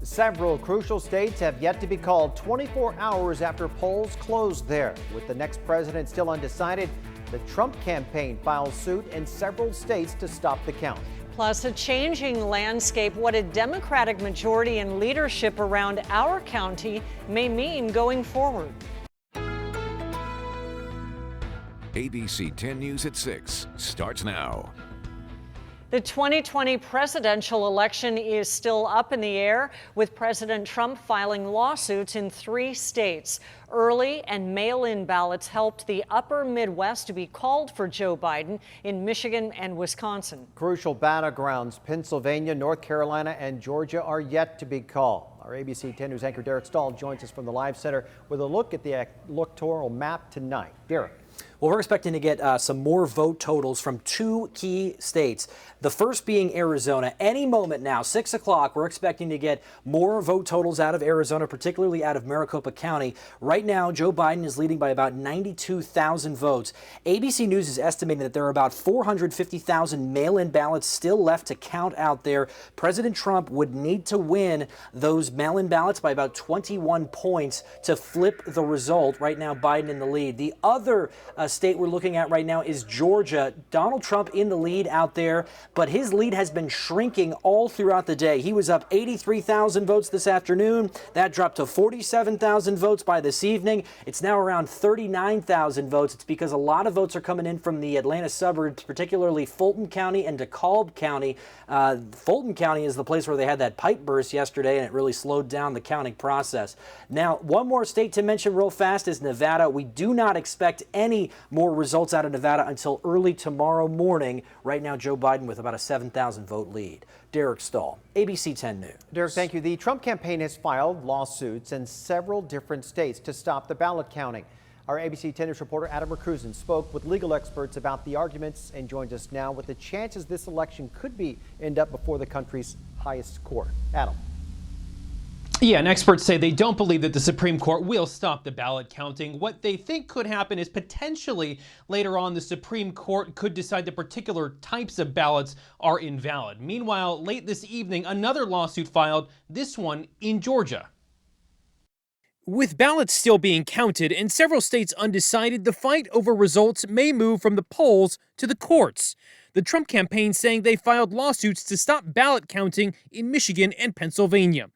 Several crucial states have yet to be called 24 hours after polls closed there. With the next president still undecided, the Trump campaign files suit in several states to stop the count. Plus, a changing landscape, what a Democratic majority and leadership around our county may mean going forward. ABC 10 News at 6 starts now. The 2020 presidential election is still up in the air, with President Trump filing lawsuits in 3 states. Early and mail-in ballots helped the upper Midwest to be called for Joe Biden in Michigan and Wisconsin. Crucial battlegrounds, Pennsylvania, North Carolina, and Georgia are yet to be called. Our ABC 10 News anchor Derek Stahl joins us from the Live Center with a look at the electoral map tonight. Derek. Well, we're expecting to get some more vote totals from 2 key states. The first being Arizona. Any moment now, 6 o'clock, we're expecting to get more vote totals out of Arizona, particularly out of Maricopa County. Right now, Joe Biden is leading by about 92,000 votes. ABC News is estimating that there are about 450,000 mail-in ballots still left to count out there. President Trump would need to win those mail-in ballots by about 21 points to flip the result. Right now, Biden in the lead. The other state we're looking at right now is Georgia. Donald Trump in the lead out there, but his lead has been shrinking all throughout the day. He was up 83,000 votes this afternoon. That dropped to 47,000 votes by this evening. It's now around 39,000 votes. It's because a lot of votes are coming in from the Atlanta suburbs, particularly Fulton County and DeKalb County. Fulton County is the place where they had that pipe burst yesterday, and it really slowed down the counting process. Now, one more state to mention real fast is Nevada. We do not expect any more results out of Nevada until early tomorrow morning. Right now, Joe Biden with about a 7,000 vote lead. Derek Stahl, ABC 10 News. Derek, thank you. The Trump campaign has filed lawsuits in several different states to stop the ballot counting. Our ABC 10 News reporter Adam Mercuzin spoke with legal experts about the arguments and joins us now with the chances this election could end up before the country's highest court. Adam. Yeah, and experts say they don't believe that the Supreme Court will stop the ballot counting. What they think could happen is potentially later on the Supreme Court could decide that particular types of ballots are invalid. Meanwhile, late this evening, another lawsuit filed, this one in Georgia. With ballots still being counted and several states undecided, the fight over results may move from the polls to the courts. The Trump campaign saying they filed lawsuits to stop ballot counting in Michigan and Pennsylvania.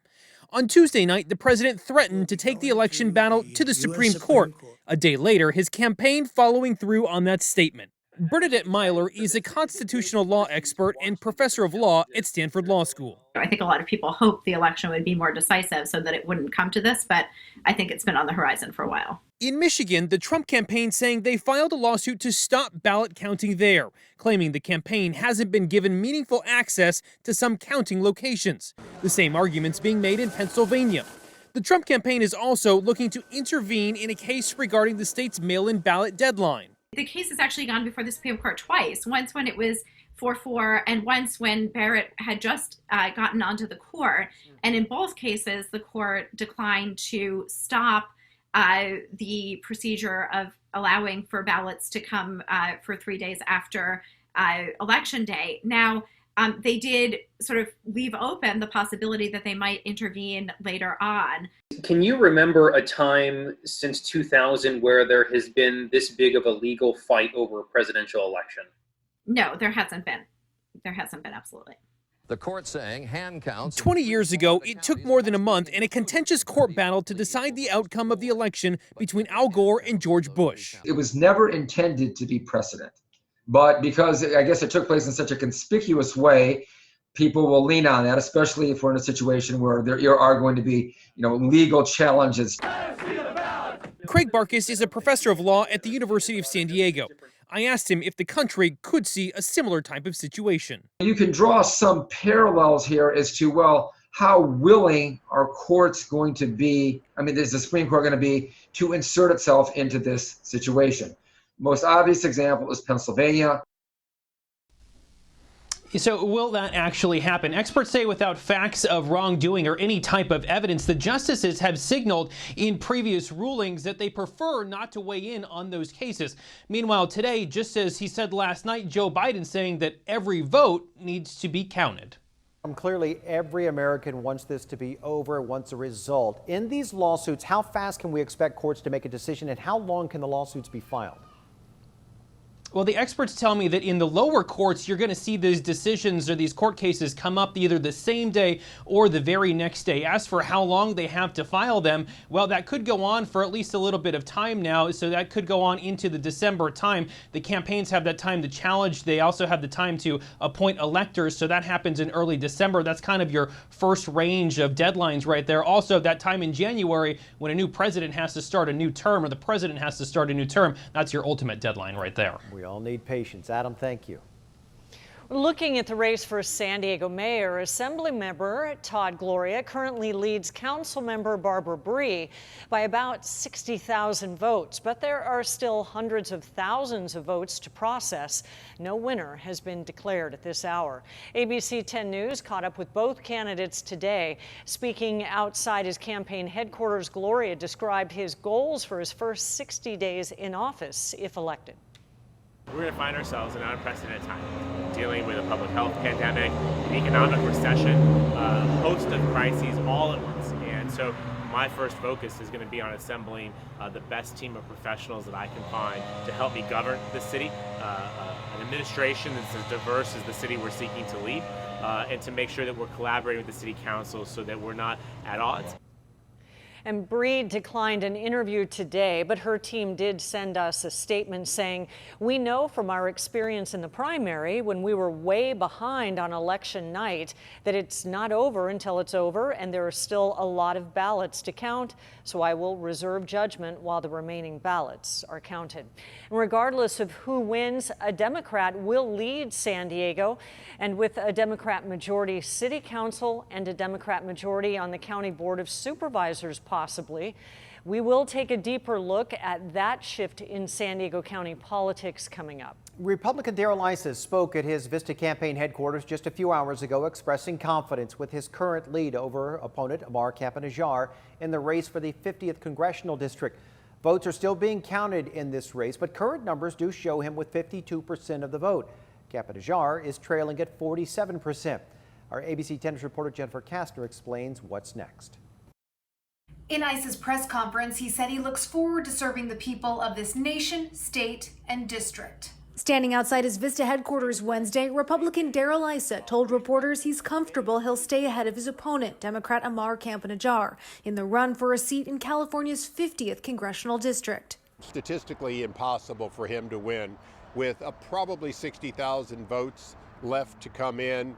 On Tuesday night, the president threatened to take the election battle to the Supreme Court. A day later, his campaign following through on that statement. Bernadette Myler is a constitutional law expert and professor of law at Stanford Law School. I think a lot of people hope the election would be more decisive so that it wouldn't come to this, but I think it's been on the horizon for a while. In Michigan, the Trump campaign saying they filed a lawsuit to stop ballot counting there, claiming the campaign hasn't been given meaningful access to some counting locations. The same arguments being made in Pennsylvania. The Trump campaign is also looking to intervene in a case regarding the state's mail-in ballot deadline. The case has actually gone before the Supreme Court twice, once when it was 4-4 and once when Barrett had just gotten onto the court. And in both cases, the court declined to stop the procedure of allowing for ballots to come for 3 days after Election Day. Now, they did sort of leave open the possibility that they might intervene later on. Can you remember a time since 2000 where there has been this big of a legal fight over a presidential election? No, there hasn't been. There hasn't been, absolutely. The court saying hand counts. 20 years ago, it took more than a month and a contentious court battle to decide the outcome of the election between Al Gore and George Bush. It was never intended to be precedent. But because I guess it took place in such a conspicuous way, people will lean on that, especially if we're in a situation where there are going to be, legal challenges. Craig Barkis is a professor of law at the University of San Diego. I asked him if the country could see a similar type of situation. You can draw some parallels here as to, well, how willing are courts going to be, is the Supreme Court going to be to insert itself into this situation? Most obvious example is Pennsylvania. So will that actually happen? Experts say without facts of wrongdoing or any type of evidence, the justices have signaled in previous rulings that they prefer not to weigh in on those cases. Meanwhile, today, just as he said last night, Joe Biden saying that every vote needs to be counted. Clearly, every American wants this to be over, wants a result. In these lawsuits, how fast can we expect courts to make a decision, and how long can the lawsuits be filed? Well, the experts tell me that in the lower courts, you're going to see these decisions or these court cases come up either the same day or the very next day. As for how long they have to file them, well, that could go on for at least a little bit of time now. So that could go on into the December time. The campaigns have that time to challenge. They also have the time to appoint electors. So that happens in early December. That's kind of your first range of deadlines right there. Also, that time in January when a new president has to start a new term, or the president has to start a new term, that's your ultimate deadline right there. We all need patience. Adam, thank you. Looking at the race for San Diego mayor, Assemblymember Todd Gloria currently leads Councilmember Barbara Bree by about 60,000 votes, but there are still hundreds of thousands of votes to process. No winner has been declared at this hour. ABC 10 News caught up with both candidates today. Speaking outside his campaign headquarters, Gloria described his goals for his first 60 days in office if elected. We're going to find ourselves in an unprecedented time, dealing with a public health pandemic, an economic recession, a host of crises all at once. And so my first focus is going to be on assembling the best team of professionals that I can find to help me govern this city, an administration that's as diverse as the city we're seeking to lead, and to make sure that we're collaborating with the city council so that we're not at odds. And Bree declined an interview today, but her team did send us a statement saying, "We know from our experience in the primary when we were way behind on election night that it's not over until it's over, and there are still a lot of ballots to count, so I will reserve judgment while the remaining ballots are counted." And regardless of who wins, a Democrat will lead San Diego, and with a Democrat majority city council and a Democrat majority on the county board of supervisors possibly, we will take a deeper look at that shift in San Diego County politics coming up. Republican Darrell Issa spoke at his Vista campaign headquarters just a few hours ago, expressing confidence with his current lead over opponent Amar Campa in the race for the 50th congressional district. Votes are still being counted in this race, but current numbers do show him with 52% of the vote. Campa is trailing at 47%. Our ABC 10 reporter Jennifer Kastner explains what's next. In Issa's press conference, he said he looks forward to serving the people of this nation, state, and district. Standing outside his Vista headquarters Wednesday, Republican Darrell Issa told reporters he's comfortable he'll stay ahead of his opponent, Democrat Amar Campa, in the run for a seat in California's 50th congressional district. Statistically impossible for him to win. With probably 60,000 votes left to come in,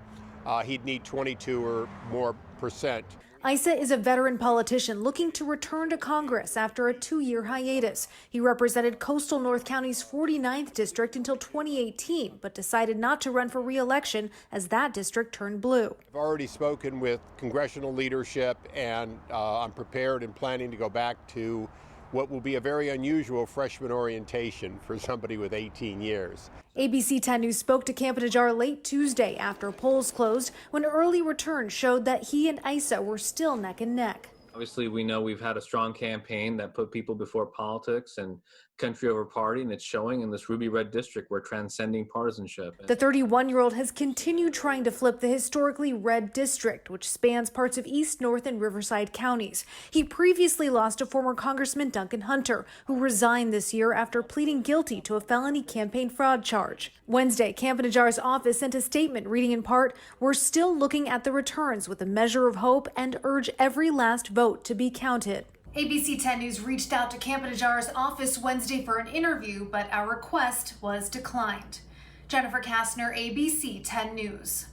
he'd need 22 or more percent. Issa is a veteran politician looking to return to Congress after a 2-year hiatus. He represented coastal North County's 49th district until 2018, but decided not to run for re-election as that district turned blue. I've already spoken with congressional leadership, and I'm prepared and planning to go back to what will be a very unusual freshman orientation for somebody with 18 years. ABC 10 News spoke to Campa late Tuesday after polls closed, when early returns showed that he and Issa were still neck and neck. Obviously, we know we've had a strong campaign that put people before politics and country over party, and it's showing in this ruby red district. We're transcending partisanship. The 31-year-old has continued trying to flip the historically red district, which spans parts of East, North, and Riverside counties. He previously lost to former Congressman Duncan Hunter, who resigned this year after pleading guilty to a felony campaign fraud charge. Wednesday, Campa's office sent a statement reading in part, "We're still looking at the returns with a measure of hope and urge every last vote to be counted." ABC 10 News reached out to Campa's office Wednesday for an interview, but our request was declined. Jennifer Kastner, ABC 10 News.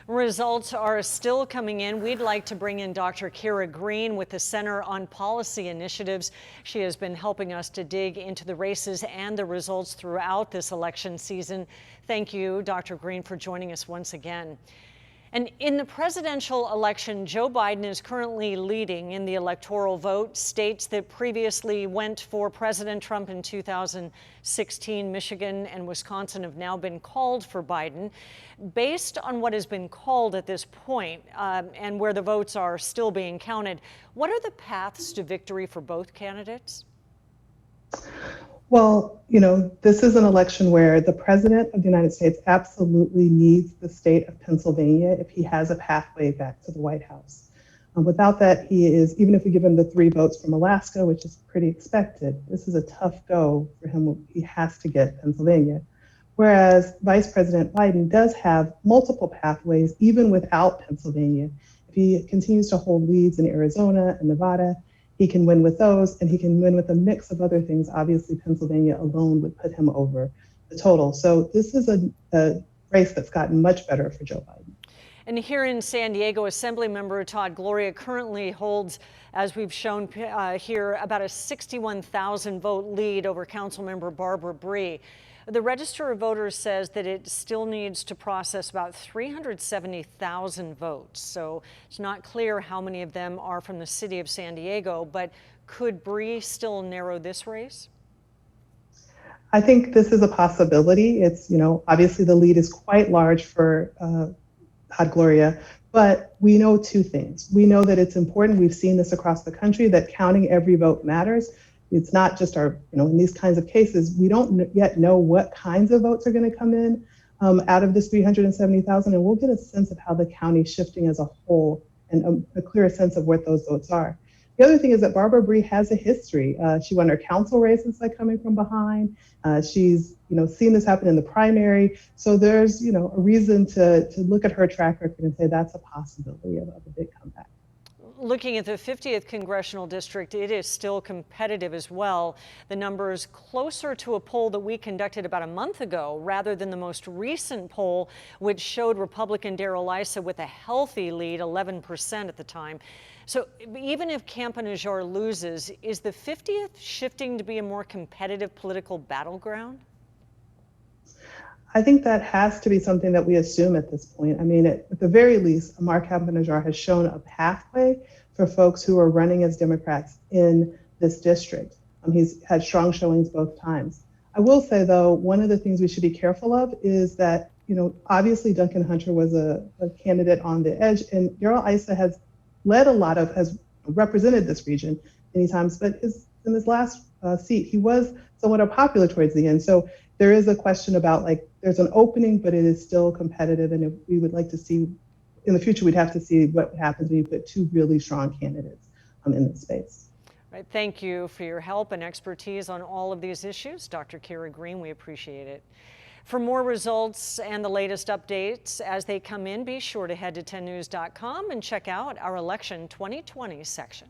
Results are still coming in. We'd like to bring in Dr. Kira Green with the Center on Policy Initiatives. She has been helping us to dig into the races and the results throughout this election season. Thank you, Dr. Green, for joining us once again. And in the presidential election, Joe Biden is currently leading in the electoral vote. States that previously went for President Trump in 2016, Michigan and Wisconsin, have now been called for Biden. Based on what has been called at this point, and where the votes are still being counted, what are the paths to victory for both candidates? Well, this is an election where the President of the United States absolutely needs the state of Pennsylvania if he has a pathway back to the White House. Without that, even if we give him the 3 votes from Alaska, which is pretty expected, this is a tough go for him. He has to get Pennsylvania. Whereas Vice President Biden does have multiple pathways, even without Pennsylvania. If he continues to hold leads in Arizona and Nevada, he can win with those, and he can win with a mix of other things. Obviously, Pennsylvania alone would put him over the total. So this is a race that's gotten much better for Joe Biden. And here in San Diego, Assemblymember Todd Gloria currently holds, as we've shown here, about a 61,000 vote lead over Councilmember Barbara Bree. The Register of Voters says that it still needs to process about 370,000 votes. So it's not clear how many of them are from the city of San Diego, but could Bree still narrow this race? I think this is a possibility. It's, obviously the lead is quite large for Todd Gloria, but we know 2 things. We know that it's important. We've seen this across the country, that counting every vote matters. It's not just in these kinds of cases, we don't yet know what kinds of votes are going to come in out of this 370,000, and we'll get a sense of how the county's shifting as a whole and a clearer sense of what those votes are. The other thing is that Barbara Bree has a history. She won her council races by coming from behind. She's seen this happen in the primary. So there's a reason to look at her track record and say that's a possibility of a big comeback. Looking at the 50th congressional district, it is still competitive as well. The numbers closer to a poll that we conducted about a month ago rather than the most recent poll, which showed Republican Darrell Issa with a healthy lead, 11% at the time. So even if Camp-Najjar loses, is the 50th shifting to be a more competitive political battleground? I think that has to be something that we assume at this point. I mean, at the very least, Mark Camp-Najjar has shown a pathway for folks who are running as Democrats in this district. He's had strong showings both times. I will say, though, one of the things we should be careful of is that, obviously Duncan Hunter was a candidate on the edge, and Darrell Issa has represented this region many times, but in his last seat, he was somewhat unpopular towards the end. So there is a question about, there's an opening, but it is still competitive. And if we would like to see, in the future, we'd have to see what happens when you put 2 really strong candidates in this space. Right. Thank you for your help and expertise on all of these issues, Dr. Kara Green. We appreciate it. For more results and the latest updates as they come in, be sure to head to 10news.com and check out our Election 2020 section.